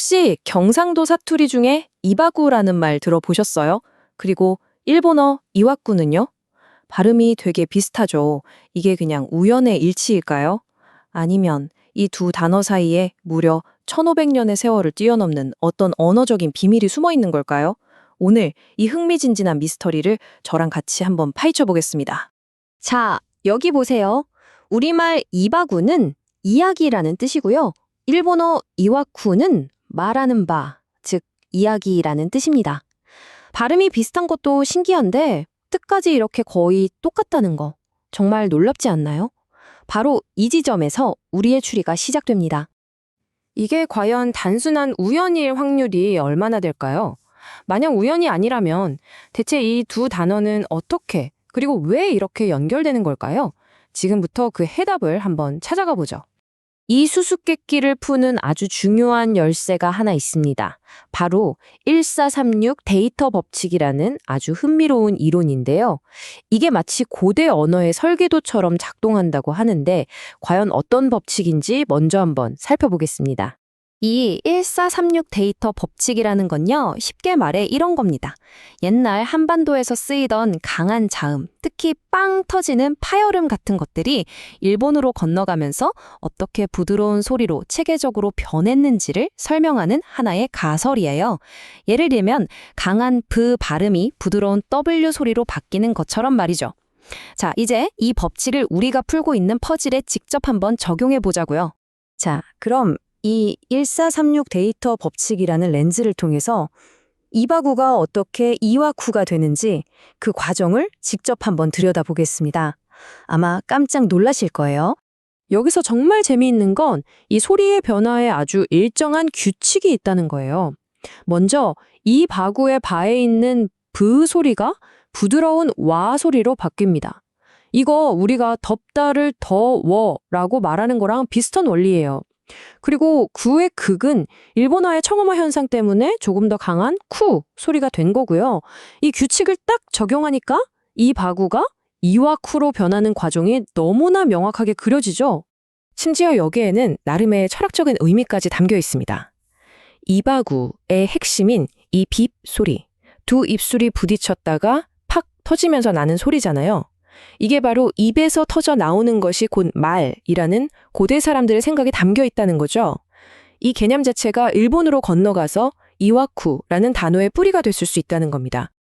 혹시 경상도 사투리 중에 이바구라는 말 들어보셨어요? 그리고 일본어 이와꾸는요? 발음이 되게 비슷하죠. 이게 그냥 우연의 일치일까요? 아니면 이 두 단어 사이에 무려 1500년의 세월을 뛰어넘는 어떤 언어적인 비밀이 숨어 있는 걸까요? 오늘 이 흥미진진한 미스터리를 저랑 같이 한번 파헤쳐 보겠습니다. 자, 여기 보세요. 우리말 이바구는 이야기라는 뜻이고요. 일본어 이와쿠는 말하는 바, 즉 이야기라는 뜻입니다. 발음이 비슷한 것도 신기한데 뜻까지 이렇게 거의 똑같다는 거 정말 놀랍지 않나요? 바로 이 지점에서 우리의 추리가 시작됩니다. 이게 과연 단순한 우연일 확률이 얼마나 될까요? 만약 우연이 아니라면 대체 이 두 단어는 어떻게, 그리고 왜 이렇게 연결되는 걸까요? 지금부터 그 해답을 한번 찾아가 보죠. 이 수수께끼를 푸는 아주 중요한 열쇠가 하나 있습니다. 바로 1436 데이터 법칙이라는 아주 흥미로운 이론인데요. 이게 마치 고대 언어의 설계도처럼 작동한다고 하는데 과연 어떤 법칙인지 먼저 한번 살펴보겠습니다. 이 1436 데이터 법칙이라는 건요, 쉽게 말해 이런 겁니다. 옛날 한반도에서 쓰이던 강한 자음, 특히 빵 터지는 파열음 같은 것들이 일본으로 건너가면서 어떻게 부드러운 소리로 체계적으로 변했는지를 설명하는 하나의 가설이에요. 예를 들면 강한 브 발음이 부드러운 W 소리로 바뀌는 것처럼 말이죠. 자, 이제 이 법칙을 우리가 풀고 있는 퍼즐에 직접 한번 적용해 보자고요. 자, 그럼 이 1436 데이터 법칙이라는 렌즈를 통해서 이바구가 어떻게 이와쿠가 되는지 그 과정을 직접 한번 들여다보겠습니다. 아마 깜짝 놀라실 거예요. 여기서 정말 재미있는 건 이 소리의 변화에 아주 일정한 규칙이 있다는 거예요. 먼저 이 바구의 바에 있는 브 소리가 부드러운 와 소리로 바뀝니다. 이거 우리가 덥다를 더워라고 말하는 거랑 비슷한 원리예요. 그리고 구의 극은 일본어의 청음화 현상 때문에 조금 더 강한 쿠 소리가 된 거고요. 이 규칙을 딱 적용하니까 이 바구가 이와 쿠로 변하는 과정이 너무나 명확하게 그려지죠. 심지어 여기에는 나름의 철학적인 의미까지 담겨 있습니다. 이바구의 핵심인 이 빕 소리, 두 입술이 부딪혔다가 팍 터지면서 나는 소리잖아요. 이게 바로 입에서 터져 나오는 것이 곧 말이라는 고대 사람들의 생각이 담겨 있다는 거죠. 이 개념 자체가 일본으로 건너가서 이와쿠라는 단어의 뿌리가 됐을 수 있다는 겁니다.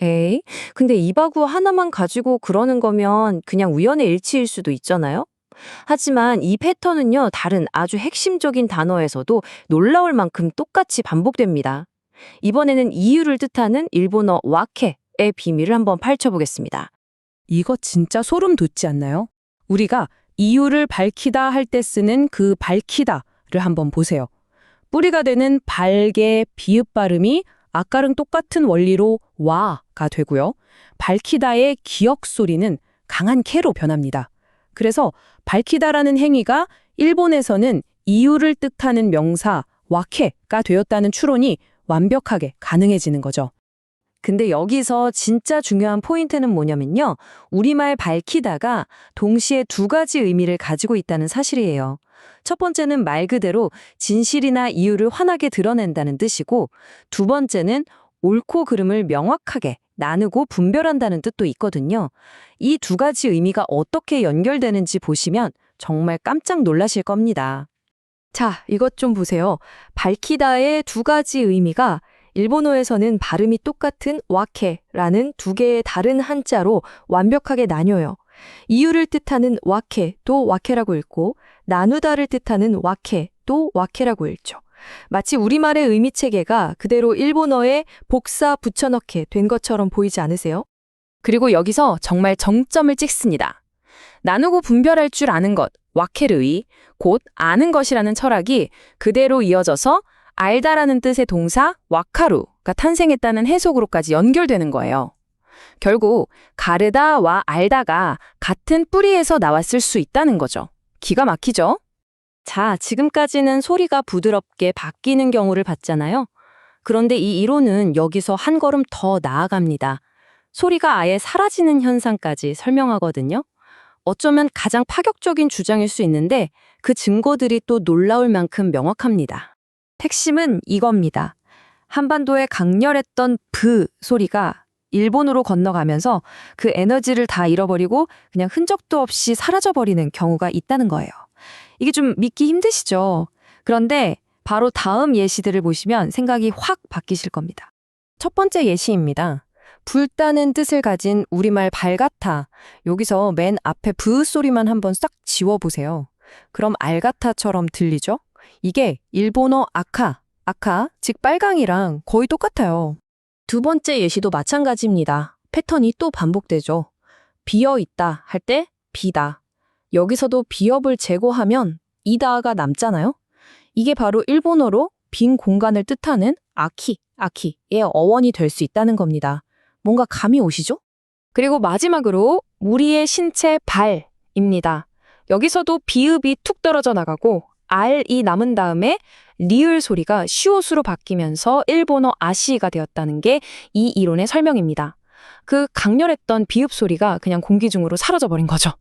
에이, 근데 이바구 하나만 가지고 그러는 거면 그냥 우연의 일치일 수도 있잖아요? 하지만 이 패턴은요, 다른 아주 핵심적인 단어에서도 놀라울 만큼 똑같이 반복됩니다. 이번에는 이유를 뜻하는 일본어 와케의 비밀을 한번 파헤쳐보겠습니다. 이거 진짜 소름 돋지 않나요? 우리가 이유를 밝히다 할 때 쓰는 그 밝히다를 한번 보세요. 뿌리가 되는 발개 비읍 발음이 아까랑 똑같은 원리로 와가 되고요. 밝히다의 기역 소리는 강한 캐로 변합니다. 그래서 밝히다라는 행위가 일본에서는 이유를 뜻하는 명사 와케가 되었다는 추론이 완벽하게 가능해지는 거죠. 근데 여기서 진짜 중요한 포인트는 뭐냐면요. 우리말 밝히다가 동시에 두 가지 의미를 가지고 있다는 사실이에요. 첫 번째는 말 그대로 진실이나 이유를 환하게 드러낸다는 뜻이고, 두 번째는 옳고 그름을 명확하게 나누고 분별한다는 뜻도 있거든요. 이 두 가지 의미가 어떻게 연결되는지 보시면 정말 깜짝 놀라실 겁니다. 자, 이것 좀 보세요. 밝히다의 두 가지 의미가 일본어에서는 발음이 똑같은 와케라는 두 개의 다른 한자로 완벽하게 나뉘어요. 이유를 뜻하는 와케도 와케라고 읽고 나누다를 뜻하는 와케도 와케라고 읽죠. 마치 우리말의 의미 체계가 그대로 일본어에 복사 붙여넣게 된 것처럼 보이지 않으세요? 그리고 여기서 정말 정점을 찍습니다. 나누고 분별할 줄 아는 것, 와케르의, 곧 아는 것이라는 철학이 그대로 이어져서 알다라는 뜻의 동사 와카루가 탄생했다는 해석으로까지 연결되는 거예요. 결국 가르다와 알다가 같은 뿌리에서 나왔을 수 있다는 거죠. 기가 막히죠? 자, 지금까지는 소리가 부드럽게 바뀌는 경우를 봤잖아요. 그런데 이 이론은 여기서 한 걸음 더 나아갑니다. 소리가 아예 사라지는 현상까지 설명하거든요. 어쩌면 가장 파격적인 주장일 수 있는데 그 증거들이 또 놀라울 만큼 명확합니다. 핵심은 이겁니다. 한반도의 강렬했던 브 소리가 일본으로 건너가면서 그 에너지를 다 잃어버리고 그냥 흔적도 없이 사라져버리는 경우가 있다는 거예요. 이게 좀 믿기 힘드시죠? 그런데 바로 다음 예시들을 보시면 생각이 확 바뀌실 겁니다. 첫 번째 예시입니다. 불다는 뜻을 가진 우리말 발가타. 여기서 맨 앞에 브 소리만 한번 싹 지워보세요. 그럼 알가타처럼 들리죠? 이게 일본어 아카, 즉 빨강이랑 거의 똑같아요. 두 번째 예시도 마찬가지입니다. 패턴이 또 반복되죠. 비어 있다 할 때 비다. 여기서도 비업을 제거하면 이다가 남잖아요. 이게 바로 일본어로 빈 공간을 뜻하는 아키의 어원이 될 수 있다는 겁니다. 뭔가 감이 오시죠? 그리고 마지막으로 우리의 신체 발입니다. 여기서도 비읍이 툭 떨어져 나가고 알이 남은 다음에 리을 소리가 시옷으로 바뀌면서 일본어 아시가 되었다는 게 이 이론의 설명입니다. 그 강렬했던 비읍 소리가 그냥 공기 중으로 사라져버린 거죠.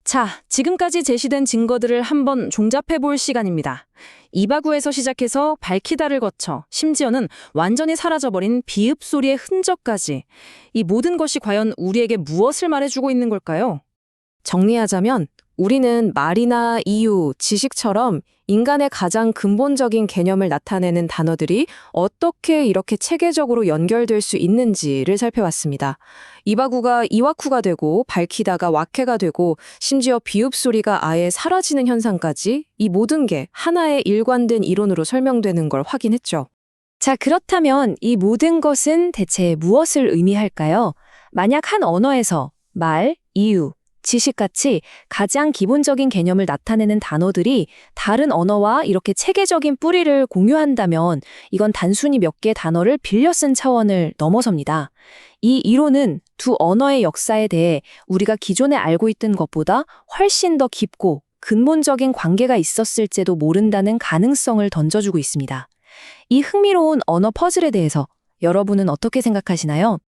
자, 지금까지 제시된 증거들을 한번 종잡해 볼 시간입니다. 이바구에서 시작해서 밝히다를 거쳐 심지어는 완전히 사라져버린 비읍 소리의 흔적까지 이 모든 것이 과연 우리에게 무엇을 말해주고 있는 걸까요? 정리하자면 우리는 말이나 이유, 지식처럼 인간의 가장 근본적인 개념을 나타내는 단어들이 어떻게 이렇게 체계적으로 연결될 수 있는지를 살펴봤습니다. 이바구가 이와쿠가 되고 밝히다가 와케가 되고 심지어 비읍 소리가 아예 사라지는 현상까지 이 모든 게 하나의 일관된 이론으로 설명되는 걸 확인했죠. 자, 그렇다면 이 모든 것은 대체 무엇을 의미할까요? 만약 한 언어에서 말, 이유, 지식같이 가장 기본적인 개념을 나타내는 단어들이 다른 언어와 이렇게 체계적인 뿌리를 공유한다면 이건 단순히 몇 개의 단어를 빌려 쓴 차원을 넘어섭니다. 이 이론은 두 언어의 역사에 대해 우리가 기존에 알고 있던 것보다 훨씬 더 깊고 근본적인 관계가 있었을지도 모른다는 가능성을 던져주고 있습니다. 이 흥미로운 언어 퍼즐에 대해서 여러분은 어떻게 생각하시나요?